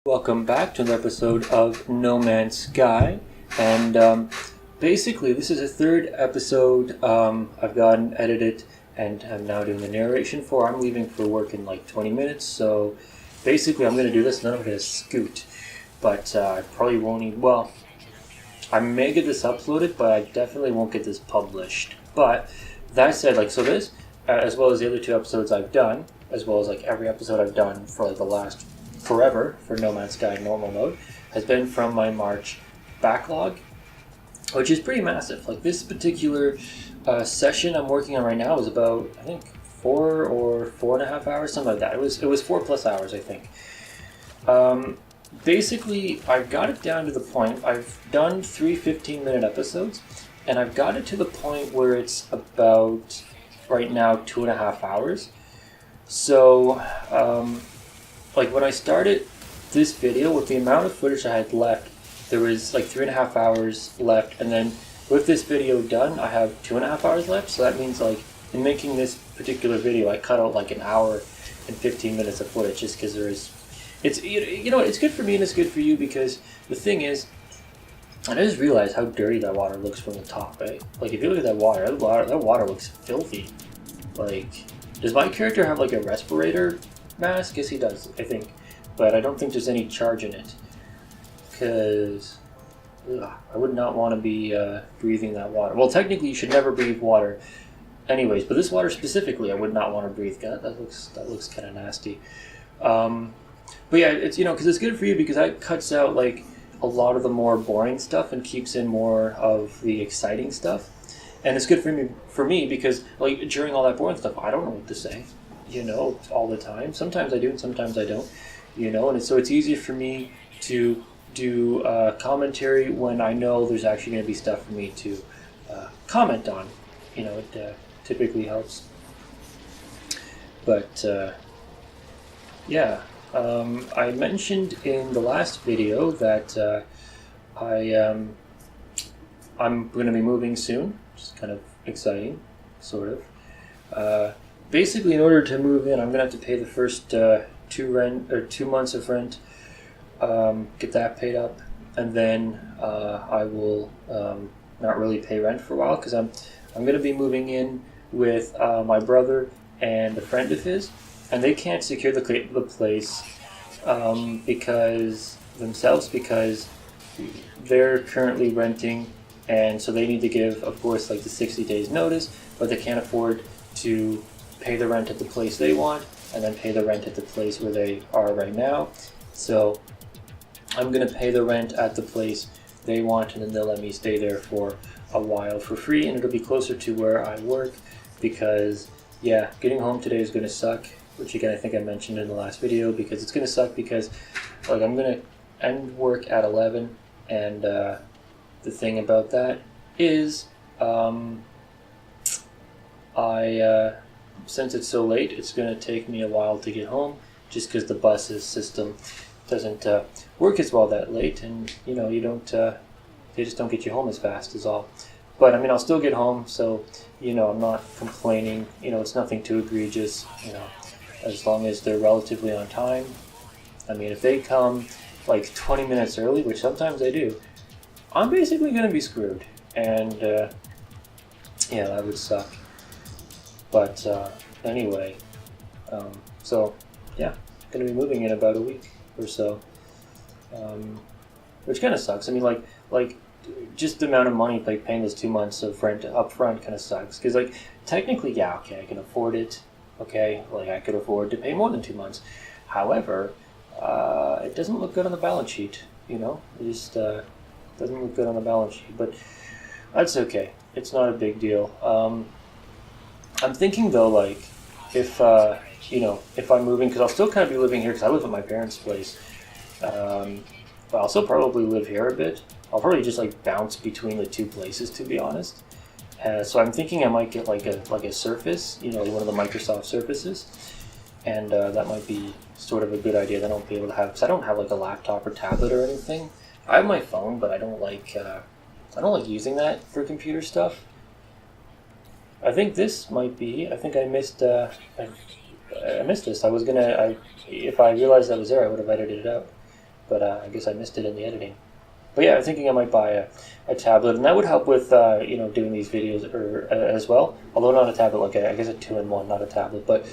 Welcome back to another episode of No Man's Sky, and basically this is a third episode I've gotten edited and I'm now doing the narration for. I'm leaving for work in like 20 minutes, so basically I'm going to do this and then I'm going to scoot, but I probably won't even, well, I may get this uploaded, but I definitely won't get this published. But that said, so this, as well as the other two episodes I've done, as well as every episode I've done for the last forever for No Man's Sky normal mode, has been from my March backlog, which is pretty massive. This particular session I'm working on right now is about, I think, 4 or 4.5 hours, something like that. It was 4+ hours, I think. Basically, I've got it down to the point, I've done 3 15-minute episodes, and I've got it to the point where it's about, right now, 2.5 hours. So, when I started this video, with the amount of footage I had left, there was 3.5 hours left, and then with this video done, I have 2.5 hours left, so that means in making this particular video, I cut out an hour and 15 minutes of footage just because it's good for me and it's good for you, because the thing is, I just realized how dirty that water looks from the top, right? If you look at that water looks filthy. Does my character have a respirator mask? Yes, he does, I think. But I don't think there's any charge in it. Because I would not want to be breathing that water. Well, technically you should never breathe water anyways, but this water specifically I would not want to breathe. God, that looks kind of nasty. But yeah, it's, because it's good for you, because that cuts out a lot of the more boring stuff and keeps in more of the exciting stuff. And it's good for me because during all that boring stuff, I don't know what to say, all the time. Sometimes I do and sometimes I don't, and so it's easier for me to do commentary when I know there's actually going to be stuff for me to comment on. It typically helps. But yeah. I mentioned in the last video that I'm going to be moving soon, which is kind of exciting, sort of. Basically, in order to move in, I'm going to have to pay the first 2 months of rent, get that paid up, and then I will not really pay rent for a while, because I'm going to be moving in with my brother and a friend of his. And they can't secure the place because they're currently renting, and so they need to give, of course, the 60 days notice, but they can't afford to pay the rent at the place they want and then pay the rent at the place where they are right now. So I'm going to pay the rent at the place they want, and then they'll let me stay there for a while for free, and it'll be closer to where I work, because yeah, getting home today is going to suck. Which again, I think I mentioned in the last video, because it's going to suck because I'm going to end work at 11, and the thing about that is since it's so late, it's going to take me a while to get home, just because the bus's system doesn't work as well that late, and you don't they just don't get you home as fast as all. But I'll still get home, so I'm not complaining. It's nothing too egregious. As long as they're relatively on time. If they come 20 minutes early, which sometimes they do, I'm basically going to be screwed. And yeah, that would suck. But anyway, so yeah, going to be moving in about a week or so, which kind of sucks. Just the amount of money paying those 2 months of rent up front kind of sucks, because technically, yeah, okay, I can afford it. Okay, I could afford to pay more than 2 months. However, it doesn't look good on the balance sheet, It just doesn't look good on the balance sheet. But that's okay. It's not a big deal. I'm thinking, though, if I'm moving, because I'll still kind of be living here, because I live at my parents' place. But I'll still probably live here a bit. I'll probably just, bounce between the two places, to be honest. So I'm thinking I might get a Surface, one of the Microsoft Surfaces, and that might be sort of a good idea. That I don't be able to have, because I don't have a laptop or tablet or anything. I have my phone, but I don't like using that for computer stuff. I think this might be. I think I missed. I missed this. If I realized that was there, I would have edited it out. but I guess I missed it in the editing. But yeah, I'm thinking I might buy a tablet, and that would help with doing these videos as well. Although not a tablet, like I guess a 2-in-1, not a tablet, but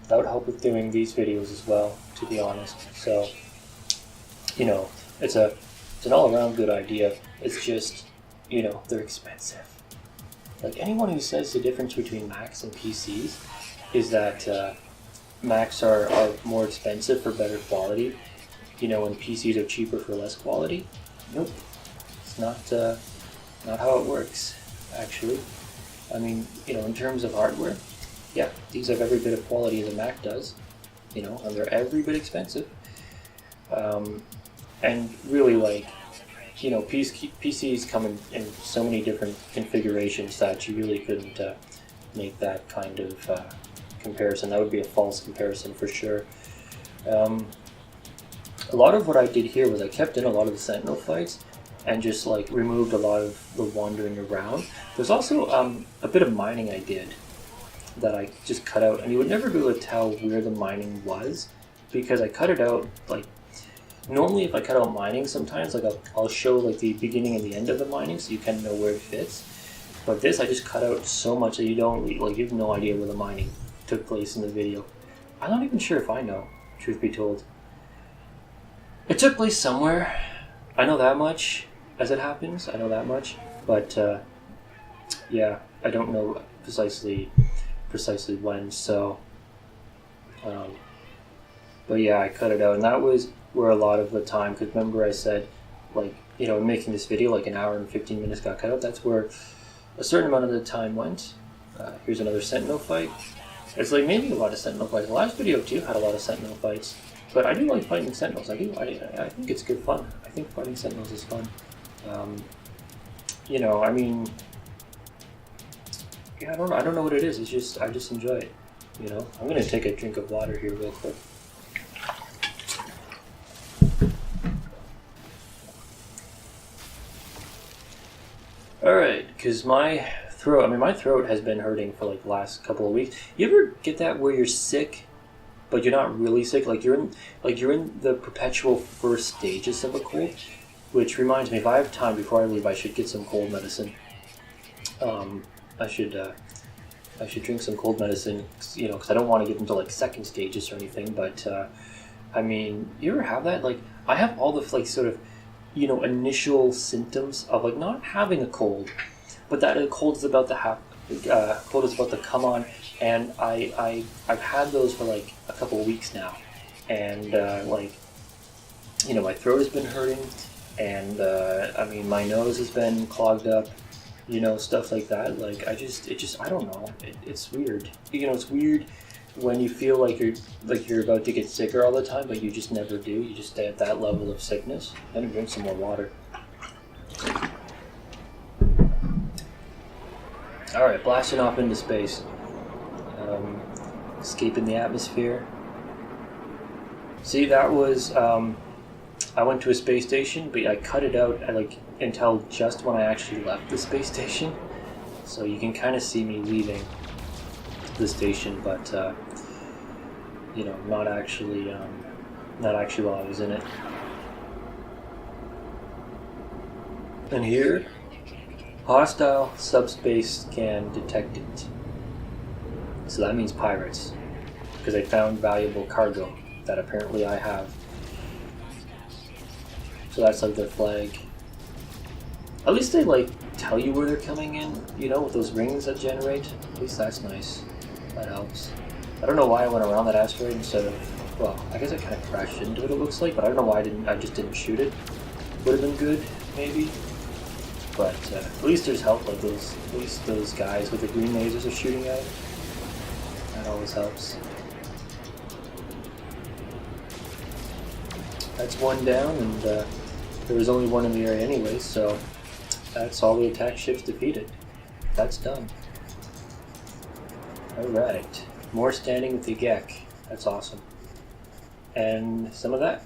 that would help with doing these videos as well, to be honest. So, it's an all-around good idea. It's just, they're expensive. Like, anyone who says the difference between Macs and PCs is that Macs are more expensive for better quality, and PCs are cheaper for less quality. Nope, it's not how it works, actually. I mean, in terms of hardware, yeah, these have every bit of quality as a Mac does, and they're every bit expensive. And really, like, PCs come in so many different configurations that you really couldn't make that kind of comparison. That would be a false comparison for sure. A lot of what I did here was I kept in a lot of the Sentinel fights and just like removed a lot of the wandering around. There's also a bit of mining I did that I just cut out, and you would never be able to tell where the mining was because I cut it out. Like, normally if I cut out mining, sometimes like I'll show like the beginning and the end of the mining so you kind of know where it fits. But this I just cut out so much that you have no idea where the mining took place in the video. I'm not even sure if I know, truth be told. It took place somewhere. I know that much as it happens. I know that much. But yeah, I don't know precisely when. So, but yeah, I cut it out, and that was where a lot of the time. Because remember, I said, like, making this video, like an hour and 15 minutes got cut out. That's where a certain amount of the time went. Here's another Sentinel fight. It's like maybe a lot of Sentinel fights. The last video too had a lot of Sentinel fights. But I do like fighting Sentinels. I think it's good fun. I think fighting Sentinels is fun. I mean, yeah, I don't know what it is. It's just I just enjoy it. I'm gonna take a drink of water here real quick. All right, because my throat has been hurting for like the last couple of weeks. You ever get that where you're sick, but you're not really sick? Like you're in the perpetual first stages of a cold. Which reminds me, if I have time before I leave, I should get some cold medicine. I should drink some cold medicine, because I don't want to get into like second stages or anything. But I mean, you ever have that? Like, I have all the like sort of, initial symptoms of like not having a cold, but that a cold is about to come on, and I've had those for like a couple of weeks now, and my throat has been hurting. And my nose has been clogged up, stuff like that. Like I don't know. It's weird. It's weird when you feel like you're about to get sicker all the time, but you just never do. You just stay at that level of sickness. Let me drink some more water. All right, blasting off into space, escaping the atmosphere. See, that was. I went to a space station, but I cut it out until just when I actually left the space station. So you can kind of see me leaving the station, but not actually while I was in it. And here, hostile subspace scan detected. So that means pirates, because they found valuable cargo that apparently I have. So that's like their flag. At least they tell you where they're coming in, with those rings that generate. At least that's nice. That helps. I don't know why I went around that asteroid instead of, well, I guess I kind of crashed into it looks like, but I don't know why I just didn't shoot it. Would have been good, maybe. But at least there's help, at least those guys with the green lasers are shooting at it. That always helps. That's one down, and there was only one in the area anyway, so that's all the attack ships defeated. That's done. Alright, more standing with the Gek. That's awesome. And some of that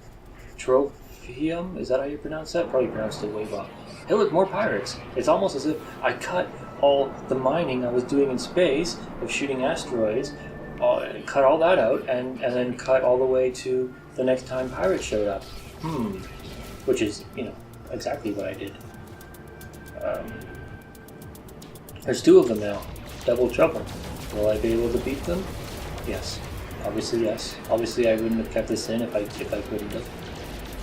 Trophium, is that how you pronounce that? Probably pronounced it way wrong. Hey look, more pirates. It's almost as if I cut all the mining I was doing in space of shooting asteroids, cut all that out, and then cut all the way to the next time pirates showed up. Which is, exactly what I did. There's 2 of them now. Double trouble. Will I be able to beat them? Yes. Obviously, yes. Obviously, I wouldn't have kept this in if I couldn't have.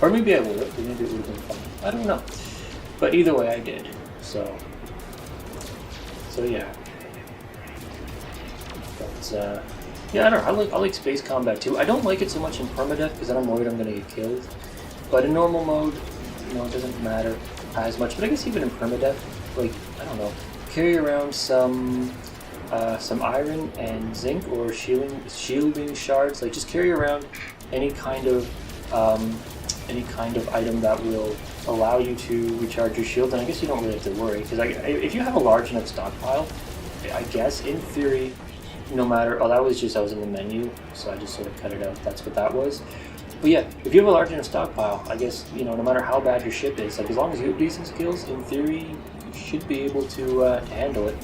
Or maybe I would have. Maybe it would have been fun. I don't know. But either way, I did. So yeah. But yeah, I don't know. I like space combat too. I don't like it so much in permadeath because then I'm worried I'm gonna get killed. But in normal mode, it doesn't matter as much. But I guess even in permadeath, like, I don't know, carry around some iron and zinc or shielding shards. Like, just carry around any kind of item that will allow you to recharge your shield. And I guess you don't really have to worry because if you have a large enough stockpile, I guess in theory, no matter. Oh, that was in the menu, so I just sort of cut it out. That's what that was. But yeah, if you have a large enough stockpile, I guess, no matter how bad your ship is, like, as long as you have decent skills, in theory, you should be able to handle it.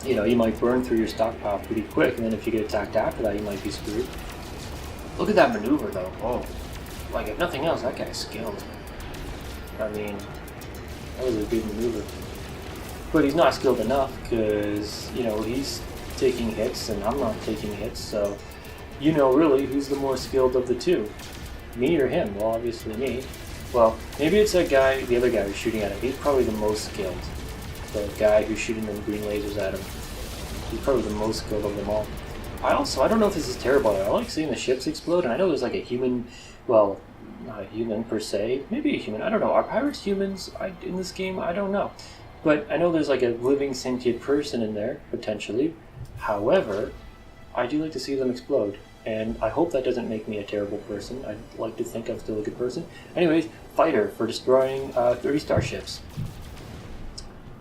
You might burn through your stockpile pretty quick, and then if you get attacked after that, you might be screwed. Look at that maneuver, though. Oh, like, if nothing else, that guy's skilled. I mean, that was a good maneuver. But he's not skilled enough, because, he's taking hits, and I'm not taking hits, so... really, who's the more skilled of the two? Me or him? Well, obviously me. Well, maybe it's that guy, the other guy who's shooting at him. He's probably the most skilled. The guy who's shooting them green lasers at him. He's probably the most skilled of them all. I don't know if this is terrible. I like seeing the ships explode, and I know there's like a human, well, not a human per se, maybe a human, I don't know. Are pirates humans in this game? I don't know. But I know there's like a living sentient person in there, potentially. However, I do like to see them explode. And I hope that doesn't make me a terrible person. I'd like to think I'm still a good person. Anyways, fighter for destroying 30 starships.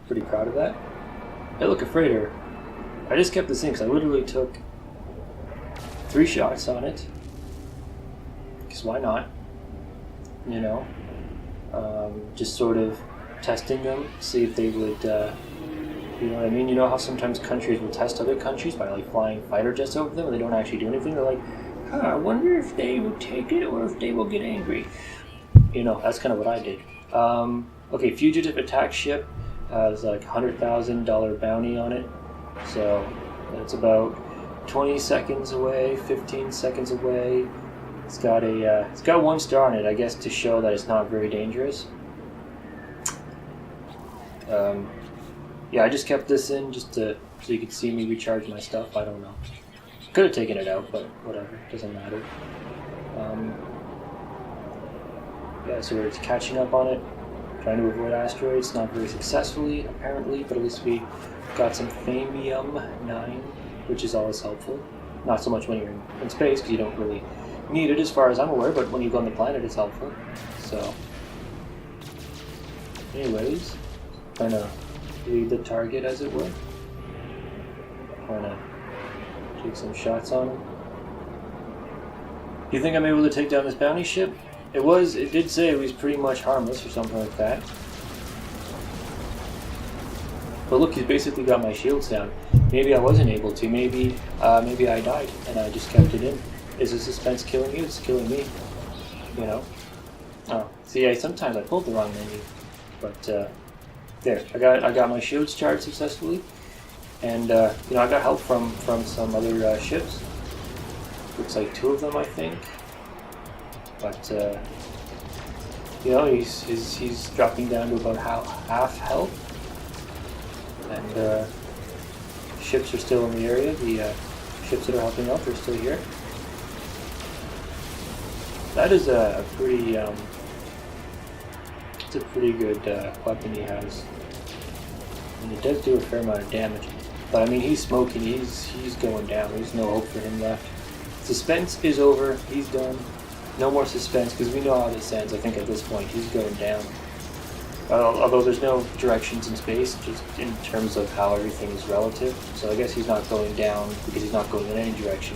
Pretty proud of that. Hey, look, a freighter. I just kept this in because I literally took 3 shots on it. Because why not? Just sort of testing them, see if they would, you know what I mean? You know how sometimes countries will test other countries by like flying fighter jets over them and they don't actually do anything? They're like, I wonder if they will take it or if they will get angry. That's kind of what I did. Okay, fugitive attack ship. There's like $100,000 bounty on it. So it's about 20 seconds away, 15 seconds away. It's got 1 star on it, I guess, to show that it's not very dangerous. Yeah, I just kept this in just so you could see me recharge my stuff. I don't know. Could have taken it out, but whatever. Doesn't matter. Yeah, so we're catching up on it. Trying to avoid asteroids. Not very successfully, apparently, but at least we got some Thamium-9, which is always helpful. Not so much when you're in space, because you don't really need it as far as I'm aware, but when you go on the planet, it's helpful. So, anyways, trying to lead the target, as it were. Trying to take some shots on him. Do you think I'm able to take down this bounty ship? It did say it was pretty much harmless or something like that. But look, he's basically got my shields down. Maybe I wasn't able to. Maybe I died and I just kept it in. Is the suspense killing you? It's killing me. Oh, see, sometimes I pulled the wrong menu. But there, I got my shields charged successfully, and I got help from some other ships. Looks like 2 of them, I think. But he's dropping down to about half health, and ships are still in the area. The ships that are helping out are still here. That is a pretty it's a pretty good weapon he has, and it does do a fair amount of damage. But I mean, he's smoking. He's going down. There's no hope for him left. Suspense is over. He's done. No more suspense, because we know how this ends. I think at this point he's going down. Although there's no directions in space, just in terms of how everything is relative. So I guess he's not going down because he's not going in any direction.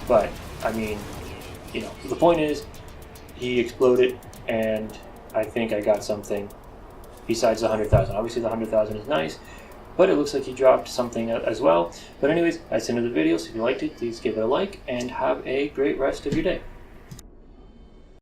But I mean, the point is, he exploded, and I think I got something besides the 100,000. Obviously, the 100,000 is nice, but it looks like he dropped something as well. But anyways, that's the end of the video. So if you liked it, please give it a like, and have a great rest of your day.